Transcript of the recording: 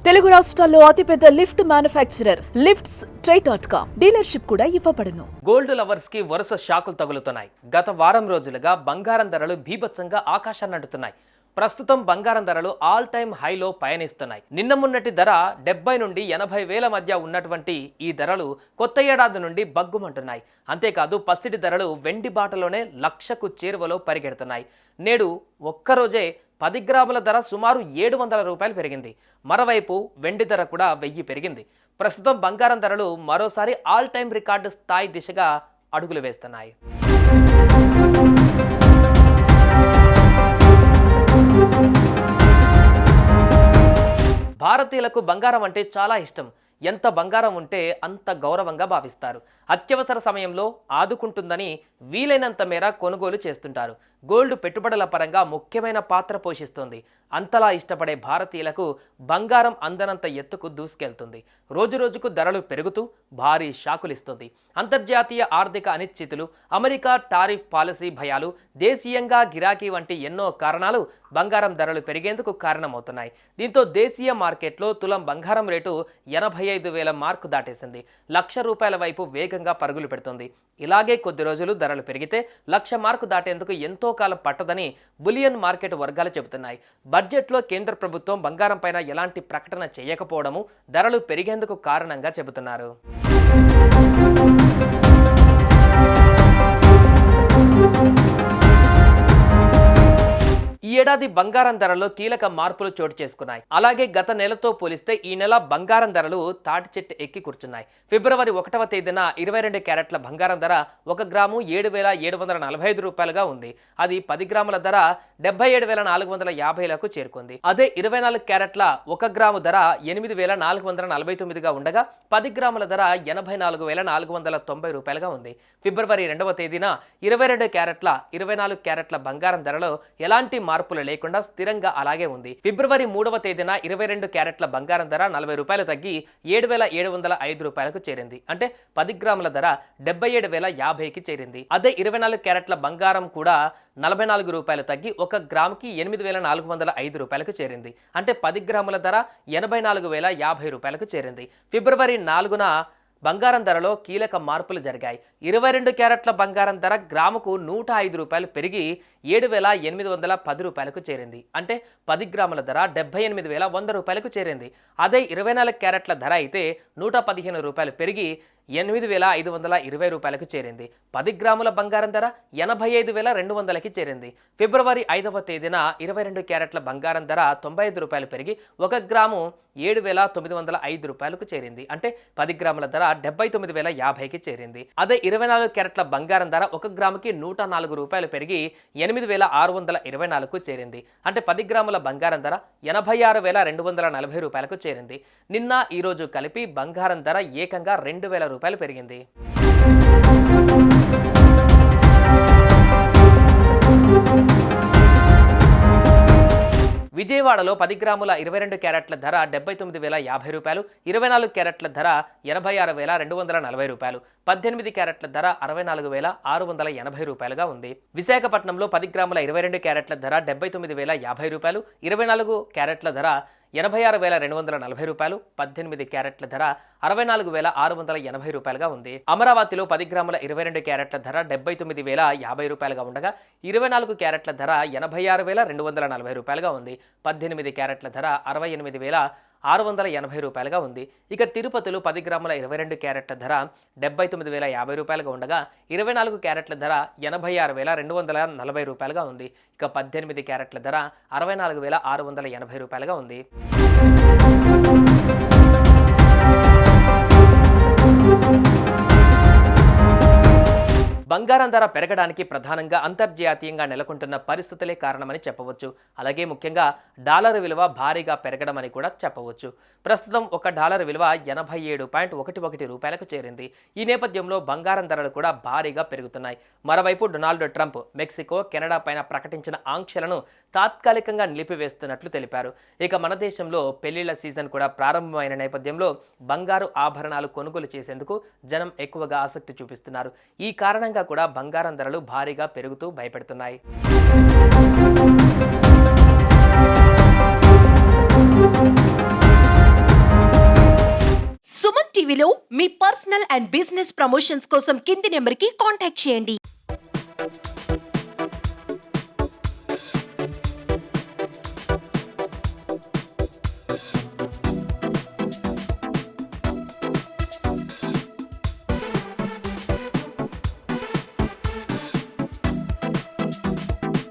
తెలుగు రాష్ట్రాల్లో అతిపెద్ద lift manufacturer lifts ట్రై.com dealership కూడా ఇవ్వబడును. గోల్డ్ లవర్స్ కి వరుస షాకులు తగులుతున్నాయి. గత వారం రోజులుగా బంగారం ధరలు బీభత్సంగా ఆకాశాన్ని అంటున్నాయి. ప్రస్తుతం బంగారం ధరలు ఆల్ టైమ్ హైలో పయనిస్తున్నాయి. నిన్న మొన్నటి ధర 70 నుండి 80 వేల మధ్య ఉన్నటువంటి ఈ ధరలు కొత్త ఏడాది నుండి బగ్గుమంటున్నాయి. అంతేకాదు పసిడి ధరలు వెండి బాటలోనే లక్షకు చేరువలో పరిగెడుతున్నాయి. నేడు ఒక్కరోజే 10 గ్రాముల ధర సుమారు 700 రూపాయలు పెరిగింది. మరోవైపు వెండి ధర కూడా 1000 పెరిగింది. ప్రస్తుతం బంగారం ధరలు మరోసారి ఆల్ టైమ్ రికార్డు స్థాయి దిశగా అడుగులు వేస్తున్నాయి. భారతీయులకు బంగారం అంటే చాలా ఇష్టం. ఎంత బంగారం ఉంటే అంత గౌరవంగా భావిస్తారు. అత్యవసర సమయంలో ఆదుకుంటుందని వీలైనంత మేర కొనుగోలు చేస్తుంటారు. గోల్డ్ పెట్టుబడుల పరంగా ముఖ్యమైన పాత్ర పోషిస్తుంది. అంతలా ఇష్టపడే భారతీయులకు బంగారం అందనంత ఎత్తుకు దూసుకెళ్తుంది. రోజురోజుకు ధరలు పెరుగుతూ భారీ షాకులిస్తుంది. అంతర్జాతీయ ఆర్థిక అనిశ్చితులు, అమెరికా టారిఫ్ పాలసీ భయాలు, దేశీయంగా గిరాకీ వంటి ఎన్నో కారణాలు బంగారం ధరలు పెరిగేందుకు కారణమవుతున్నాయి. దీంతో దేశీయ మార్కెట్లో తులం బంగారం రేటు 85,000 మార్కు దాటేసింది. ₹1,00,000 వైపు వేగంగా పరుగులు పెడుతుంది. ఇలాగే కొద్ది రోజులు ధరలు పెరిగితే 1,00,000 మార్కు దాటేందుకు ఎంతో కాలం పట్టదని బులియన్ మార్కెట్ వర్గాలు చెబుతున్నాయి. బడ్జెట్లో కేంద్ర ప్రభుత్వం బంగారం పైన ఎలాంటి ప్రకటన చేయకపోవడము ధరలు పెరిగేందుకు కారణంగా చెబుతున్నారు. ఈ ఏడాది బంగారం ధరలో కీలక మార్పులు చోటు చేసుకున్నాయి. అలాగే గత నెలతో పోలిస్తే ఈ నెల బంగారం ధరలు తాటి చెట్టు ఎక్కి కూర్చున్నాయి. ఫిబ్రవరి 1వ తేదీన 22 క్యారెట్ల బంగారం ధర 1 గ్రాము 7,745 రూపాయలుగా ఉంది. అది 10 గ్రాముల ధర 77,450లకు చేరుకుంది. అదే 24 క్యారెట్ల 1 గ్రాము ధర 8,449గా ఉండగా 10 గ్రాముల ధర 84,490 రూపాయలుగా ఉంది. ఫిబ్రవరి 2వ తేదీన 22 క్యారెట్ల 24 క్యారెట్ల బంగారం ధరలో ఎలాంటి మార్పులు లేకుండా స్థిరంగా అలాగే ఉంది. ఫిబ్రవరి 3వ తేదీన 22 క్యారెట్ల బంగారం ధర 40 రూపాయలు తగ్గి 7,705 రూపాయలకు చేరింది. అంటే 10 గ్రాముల ధర 77,050కి చేరింది. అదే 24 క్యారెట్ల బంగారం కూడా 44 రూపాయలు తగ్గి 1 గ్రాముకి 8,405 రూపాయలకు చేరింది. అంటే 10 గ్రాముల ధర 84,050 రూపాయలకు చేరింది. ఫిబ్రవరి 4న బంగారం ధరలో కీలక మార్పులు జరిగాయి. 22 క్యారెట్ల బంగారం ధర గ్రాముకు 105 రూపాయలు పెరిగి 7,810 రూపాయలకు చేరింది. అంటే 10 గ్రాముల ధర 78,100 రూపాయలకు చేరింది. అదే 24 క్యారెట్ల ధర అయితే 115 రూపాయలు పెరిగి 8,520 రూపాయలకు చేరింది. 10 గ్రాముల బంగారం ధర 85,200కి చేరింది. ఫిబ్రవరి 5వ తేదీన 22 క్యారెట్ల బంగారం ధర 95 రూపాయలు పెరిగి 1 గ్రాము 7,905 రూపాయలకు చేరింది. అంటే 10 గ్రాముల ధర 79,050కి చేరింది. అదే 24 క్యారెట్ల బంగారం ధర 1 గ్రాముకి 104 రూపాయలు పెరిగి 8,624కు చేరింది. అంటే 10 గ్రాముల బంగారం ధర 86,240 రూపాయలకు చేరింది. నిన్న ఈ రోజు కలిపి బంగారం ధర ఏకంగా 2,000 రూపాయలు పెరిగింది. విజయవాడలో 10 గ్రాముల 22 క్యారెట్ల ధర 79,050 రూపాయలు, 24 క్యారెట్ల ధర 86,240 రూపాయలు, 18 క్యారెట్ల ధర 64,680 రూపాయలుగా ఉంది. విశాఖపట్నంలో 10 గ్రాముల 22 క్యారెట్ల ధర 79,050 రూపాయలు, 24 క్యారెట్ల ధర 86,240 రూపాయలు, 18 క్యారెట్ల ధర 64,680 రూపాయలుగా ఉంది. అమరావతిలో 10 గ్రాముల 22 క్యారెట్ల ధర 79,050 రూపాయలుగా ఉండగా 24 క్యారెట్ల ధర 86,240 రూపాయలుగా ఉంది. 18 క్యారెట్ల ధర 68,680 రూపాయలుగా ఉంది. ఇక తిరుపతిలో 10 గ్రాముల 22 క్యారెట్ల ధర 79,050 రూపాయలుగా ఉండగా 24 క్యారెట్ల ధర 86,240 రూపాయలుగా ఉంది. ఇక 18 క్యారెట్ల ధర 64,680 రూపాయలుగా ఉంది. బంగారం ధర పెరగడానికి ప్రధానంగా అంతర్జాతీయంగా నెలకొంటున్న పరిస్థితులే కారణమని చెప్పవచ్చు. అలాగే ముఖ్యంగా డాలర్ విలువ భారీగా పెరగడం అని కూడా చెప్పవచ్చు. ప్రస్తుతం $1 విలువ 87.11 రూపాయలకు చేరింది. ఈ నేపథ్యంలో బంగారం ధరలు కూడా భారీగా పెరుగుతున్నాయి. మరోవైపు డొనాల్డ్ ట్రంప్ మెక్సికో, కెనడా పైన ప్రకటించిన ఆంక్షలను తాత్కాలికంగా నిలిపివేస్తున్నట్లు తెలిపారు. ఇక మన దేశంలో పెళ్లిళ్ల సీజన్ కూడా ప్రారంభమైన నేపథ్యంలో బంగారు ఆభరణాలు కొనుగోలు చేసేందుకు జనం ఎక్కువగా ఆసక్తి చూపిస్తున్నారు. ఈ కారణంగా కూడా బంగారం ధరలు భారీగా పెరుగుతూ భయపెడుతున్నాయి. టీవీలో మీ పర్సనల్ అండ్ బిజినెస్ ప్రమోషన్స్ కోసం కింది నెంబర్కి కాంటాక్ట్ చేయండి.